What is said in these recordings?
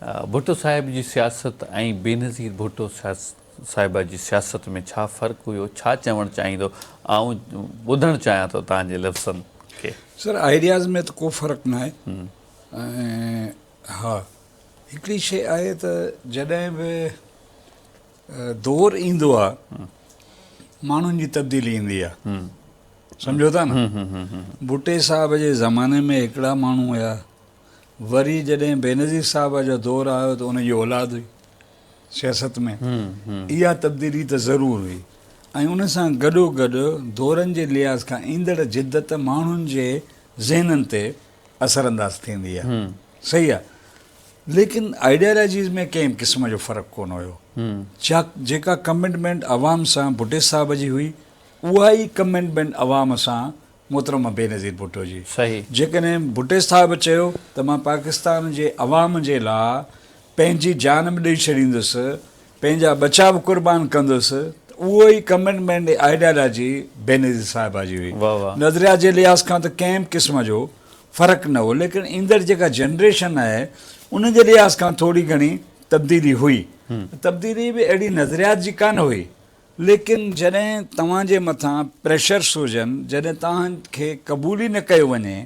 भुट्टो साहिब जी सियासत ऐं बेनज़ीर भुट्टो साहिबा जी सियासत में छा फ़र्क़ु हुयो, छा चवणु चाहींदो? आउं ॿुधणु चाहियां थो तव्हांजे लफ़्ज़नि खे। सर, आइडियाज़ में त को फ़र्क़ु न आहे। ऐं हा, हिकिड़ी शइ आहे त जॾहिं बि दौरु ईंदो आहे माण्हुनि जी तब्दीली ईंदी आहे, सम्झो था न। भुट्टे साहिब जे ज़माने में हिकिड़ा माण्हू हुया, वरी जॾहिं बेनज़ीर साहिब जो दौरु आयो त उनजी औलाद हुई सियासत में। इहा तब्दीली त ज़रूरु हुई ऐं उन सां गॾोगॾु दौरनि जे लिहाज़ खां ईंदड़ जिदत माण्हुनि जे ज़हननि ते असरअंदाज़ थींदी आहे। सही आहे, लेकिन आइडियालॉजीज़ में कंहिं क़िस्म जो फ़र्क़ु कोन हुयो। जेका कमिटमेंट अवाम सां भुट्टे साहिब जी हुई, उहा ई कमिटमेंट अवाम सां मोहतरमा बेनज़ीर भुट्टो जी। सही। जेकॾहिं भुट्टे साहिब चयो त मां पाकिस्तान जे अवाम जे लाइ पंहिंजी जान बि ॾेई छॾींदुसि, पंहिंजा बचा बि क़ुर्बान कंदुसि, उहो ई कमिटमेंट आइडियालॉजी बेनज़ीर साहिबा जी हुई। नज़रिया जे लिहाज़ खां त कंहिं क़िस्म जो फ़र्क़ु न हो, लेकिन ईंदड़ जेका जनरेशन आहे उन जे लिहाज़ खां थोरी घणी तब्दीली हुई। तब्दीली बि अहिड़ी नज़रियात जी कान हुई, लेकिन जॾहिं तव्हांजे मथां प्रेशर्स हुजनि, जॾहिं तव्हांखे क़बूल ई न कयो वञे,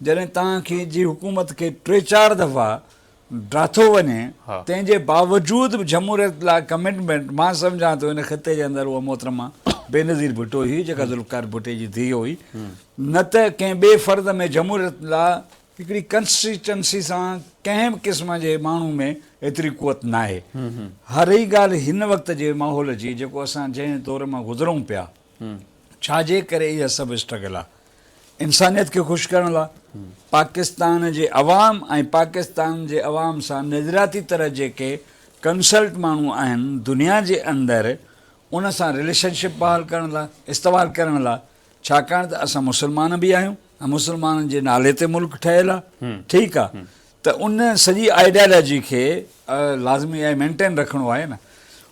जॾहिं तव्हांखे जी हुकूमत खे 3-4 दफ़ा ड्राथो वञे, तंहिंजे बावजूदि बि जमहूरियत लाइ कमिटमेंट, मां सम्झां थो हिन ख़िते जे अंदरि उहा मोहतरमा बेनज़ीर भुट्टो हुई, जेका ज़ुल्फ़िकार भुट्टे जी धीउ हुई। न त कंहिं ॿिए फ़र्द में जमहूरियत लाइ हिकिड़ी कंसिस्टेंसी सां कंहिं बि क़िस्म जे माण्हू में एतिरी क़ुवत न आहे। हर ई ॻाल्हि हिन वक़्त जे माहौल जी, जेको असां जंहिं दौर मां गुज़रूं पिया, छाजे करे इहा सभु स्ट्रगल आहे इंसानियत खे ख़ुशि करण लाइ। पाकिस्तान जे अवाम ऐं पाकिस्तान जे अवाम सां नज़रियाती तरह जेके कंसल्ट माण्हू आहिनि दुनिया जे अंदरि, उन सां रिलेशनशिप बहाल करण लाइ, इस्तवाल करण लाइ। छाकाणि त असां मुस्लमान बि आहियूं ऐं मुस्लमाननि जे नाले ते मुल्क ठहियलु आहे, ठीकु आहे। त उन सॼी आइडियालॉजी खे लाज़मी आहे मेंटेन रखिणो आहे न।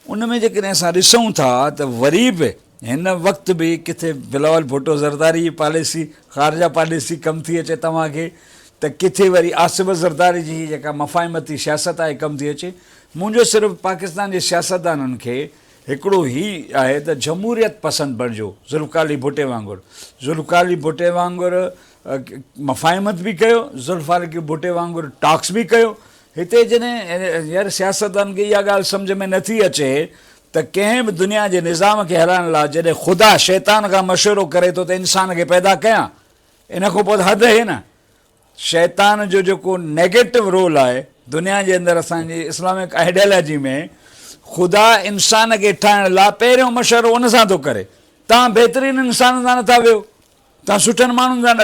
उन में जेकॾहिं असां ॾिसूं था त वरी बि हिन वक़्तु बि किथे बिलावल भुट्टो ज़रदारी जी पॉलिसी, ख़ारजा पॉलिसी कमु थी अचे तव्हांखे, त किथे वरी आसिफ़ ज़रदारी जी जेका मफ़ाहिमती सियासत आहे कमु थी अचे। मुंहिंजो सिर्फ़ु पाकिस्तान जे सियासतदाननि खे हिकिड़ो ई आहे त जमहूरियत पसंदि बणिजो, ज़ुल्फ़िकार अली भुट्टे वांगुरु। ज़ुल्फ़िकार अली भुट्टे वांगुरु मफ़ाहिमत बि कयो, ज़ुल्फ़िकार अली भुट्टे वांगुरु टॉक्स बि कयो। हिते जॾहिं यार सियासतदान खे इहा ॻाल्हि सम्झ में नथी अचे त कंहिं बि दुनिया जे निज़ाम खे हलाइण लाइ जॾहिं ख़ुदा शैतान खां मशवरो करे थो त इंसान खे पैदा कयां, इन खां पोइ त हद आहे न। शैतान जो जेको नेगेटिव रोल आहे दुनिया जे अंदरि असांजी इस्लामिक आइडियालॉजी में, ख़ुदा इंसान खे ठाहिण लाइ पहिरियों मशवरो उन सां थो करे। तव्हां बहितरीनु इंसान सां नथा वियो, तव्हां सुठनि माण्हुनि सां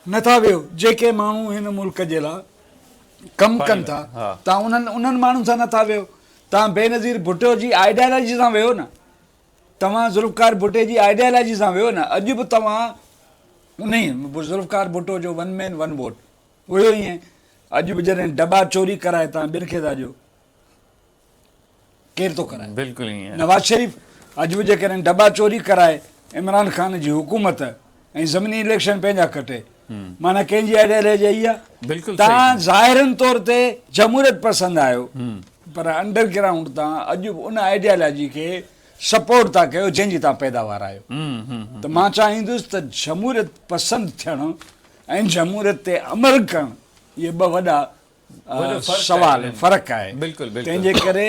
नथा वियो, जेके माण्हू हिन मुल्क जे लाइ कमु कनि था, तव्हां उन्हनि माण्हुनि सां नथा वियो। तव्हां बेनज़ीर भुट्टो जी आइडियालॉजी सां वियो न, तव्हां ज़ुल्फ़िकार भुट्टे जी आइडियालॉजी सां वियो न। अॼु बि तव्हां उन ई ज़ुल्फ़िकार भुट्टो जो 1 मैन 1 वोट हुयो ई आहे। अॼु बि जॾहिं डब्बा चोरी कराए तव्हां ॿिनि खे था ॾियो, केरु थो कराए? बिल्कुलु ईअं। नवाज़ शरीफ़ अॼु बि जेकॾहिं डब्बा चोरी कराए इमरान ख़ान जी हुकूमत ऐं ज़मीनी इलेक्शन पंहिंजा कटे, माना कंहिंजी आइडियालॉजी आई आहे? बिल्कुलु तव्हां ज़ाहिरनि तौर ते जमहूरियत पसंदि आहियो, पर अंडरग्राउंड तव्हां अॼु बि उन आइडियालॉजी खे सपोर्ट था कयो जंहिंजी तव्हां पैदावार आहियो। त मां चाहींदुसि त जमहूरियत पसंदि थियणु ऐं जमहूरियत ते अमल करणु, इहे ॿ वॾा सवाल फ़र्क़ु आहे। तंहिंजे करे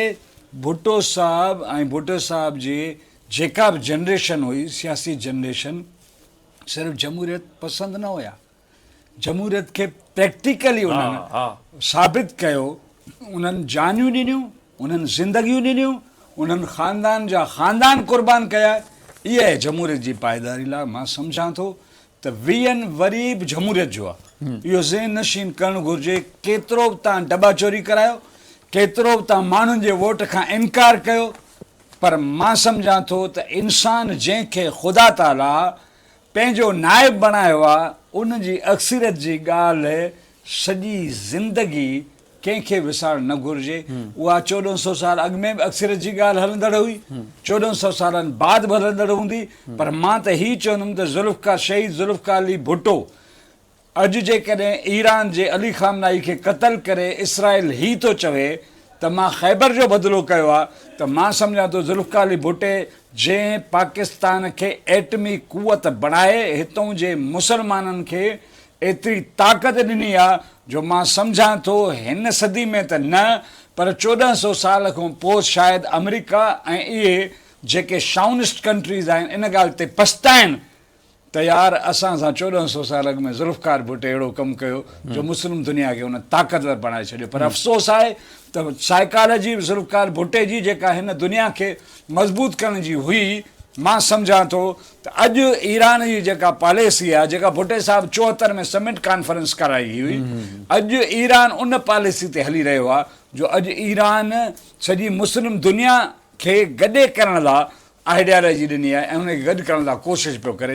भुट्टो साहिब ऐं भुट्टो साहिब जी जेका बि जनरेशन हुई, सियासी जनरेशन, सिर्फ़ु जमहूरियत पसंदि न हुया, जमहूरियत खे प्रैक्टिकली उन्हनि साबित कयो। उन्हनि जानियूं ॾिनियूं, उन्हनि ज़िंदगियूं ॾिनियूं, उन्हनि ख़ानदान जा ख़ानदान क़ुर्बान कया। इहा आहे जमहूरियत जी पाइदारी लाइ। मां सम्झां थो त वीहनि वरी बि जमहूरियत जो आहे, इहो ज़हन नशीन करणु घुरिजे। केतिरो बि तव्हां डब्बा चोरी करायो, केतिरो बि तव्हां माण्हुनि जे वोट खां इनकार कयो, पर मां सम्झां थो त इंसान जंहिंखे ख़ुदा ताला पंहिंजो नाइब बणायो आहे, उन जी अक्सरियत जी ॻाल्हि सॼी ज़िंदगी कंहिंखे विसारणु न घुरिजे। उहा 1400 साल अॻु में बि अक्सरियत जी ॻाल्हि हलंदड़ हुई, 1400 सालनि बाद बि हलंदड़ हूंदी। पर मां त हीउ चवंदुमि त शहीद ज़ुल्फ़िकार अली भुट्टो अॼु जेकॾहिं ईरान जे अली खामनाई खे क़तल करे इसराइल ही थो चवे त मां ख़ैबर जो बदिलो कयो आहे, त मां सम्झां थो ज़ुल्फ़िकार अली भुट्टे जंहिं पाकिस्तान खे एटमी क़ुवत बणाए हितां जे मुसलमाननि खे एतिरी ताक़त ॾिनी आहे जो मां सम्झां थो हिन सदी में त न, पर 1400 साल खां पोइ शायदि अमेरिका ऐं इहे जेके शाउनिस्ट कंट्रीज़ आहिनि इन ॻाल्हि ते पछताइनि त यार असां सां 1400 साल अॻु में ज़ुल्फ़िकार भुट्टे अहिड़ो कमु कयो जो मुस्लिम दुनिया खे हुन ताक़तवर बणाए छॾियो। पर अफ़सोस आहे त साइकालॉजी ज़ुल्फ़िकार भुट्टे जी जेका हिन दुनिया खे मज़बूत करण जी हुई, मां सम्झां थो त अॼु ईरान जी जेका पॉलिसी आहे, जेका भुट्टे साहिबु 74 में समिट कॉन्फ्रेंस कराई हुई, अॼु ईरान उन पॉलिसी ते हली रहियो आहे जो अॼु ईरान सॼी मुस्लिम दुनिया खे गॾे करण लाइ आइडियालॉजी ॾिनी आहे ऐं उनखे गॾु करण लाइ कोशिशि पियो करे।